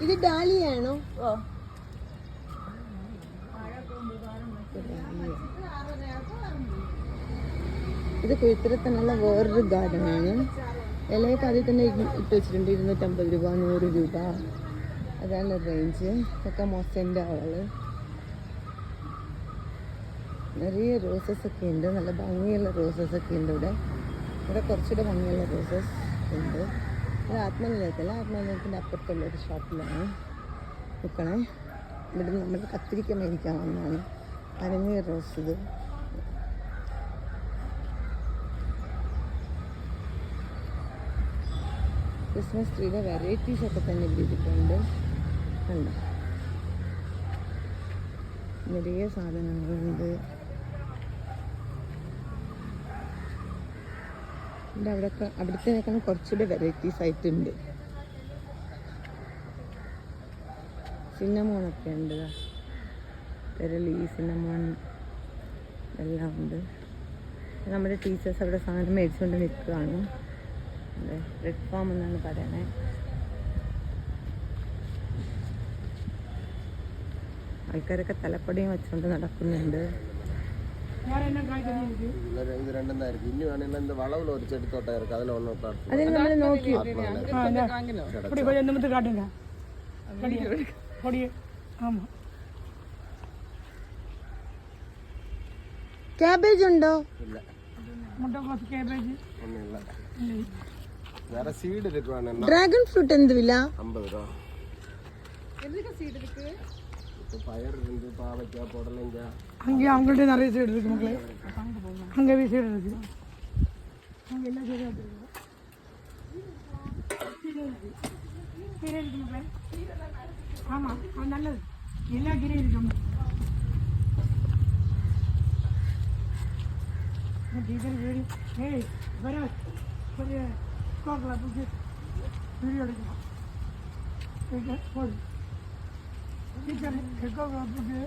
ഇത് ഡാലിയാണോ? ഇത് കുഴിത്തരത്തിനുള്ള വേറൊരു ഗാർഡനാണ്. ഇലയൊക്കെ അതിൽ തന്നെ ഇട്ട് വെച്ചിട്ടുണ്ട്. 250 രൂപ, 100 രൂപ, അതാണ് റേഞ്ച്. ഒക്കെ മൊസൻ്റെ ആള്. നിറയെ റോസസ് ഒക്കെ ഉണ്ട്. നല്ല ഭംഗിയുള്ള റോസസ് ഒക്കെ ഉണ്ട് ഇവിടെ. ഇവിടെ കുറച്ചുകൂടെ ഭംഗിയുള്ള റോസസ് ഉണ്ട്. അത് ആത്മനിലയത്തില്ല, ആത്മനിലയത്തിൻ്റെ അപ്പുറത്തുള്ളൊരു ഷോപ്പിലാണ് നിൽക്കണേ. ഇവിടെ നമ്മൾ കത്തിരിക്ക മേടിക്കാൻ വന്നതാണ്. അരങ്ങ റോസ്. ഇത് ക്രിസ്മസ് ട്രീയുടെ വെറൈറ്റീസ് ഒക്കെ തന്നെ ഇട്ടിട്ടുണ്ട്. കണ്ടോ, നിറയെ സാധനങ്ങളുണ്ട്. അവിടുത്തേക്കാളും കുറച്ചുകൂടെ വെറൈറ്റീസ് ആയിട്ടുണ്ട്. സിന്നമോണൊക്കെ ഉണ്ട്. പെരളി, സിന്നമോൺ എല്ലാം ഉണ്ട്. നമ്മുടെ ടീച്ചേഴ്സ് അവിടെ സാധനം മേടിച്ചുകൊണ്ട് നിൽക്കുകയാണ്. റെഡ് ഫാം എന്നാണ് പറയണേ. ആൾക്കാരൊക്കെ തലപ്പടിയും വെച്ചുകൊണ്ട് നടക്കുന്നുണ്ട്. അതിന് നമ്മൾ നോക്കി ക്യാബേജ് ഉണ്ടോ? ಡ್ರ್ಯಾಗನ್ ಫ್ರೂಟ್ ಎಂದ ವಿಲ 50 ரூபா. எதுக்கு சீடு இருக்கு? இப்போ பயர் இருந்து பாவக்காய் போடலங்க. அங்கே அவங்கள்ட்ட நிறைய சீடு இருக்கு மக்களே. அங்கே भी சீடு இருக்கு. அங்கே எல்லா சீடும் இருக்கு. கீரை இருக்கு மக்களே. ஆமாம், அது நல்லது. எல்லா கீரையும் இருக்கு. டீச்சர் வீடு ஏய் வர ஒரு கோக்கலா புடிச்சு வீடியோ எடுக்கலாம். போடு டீச்சர் கோக்கலா புடிச்சு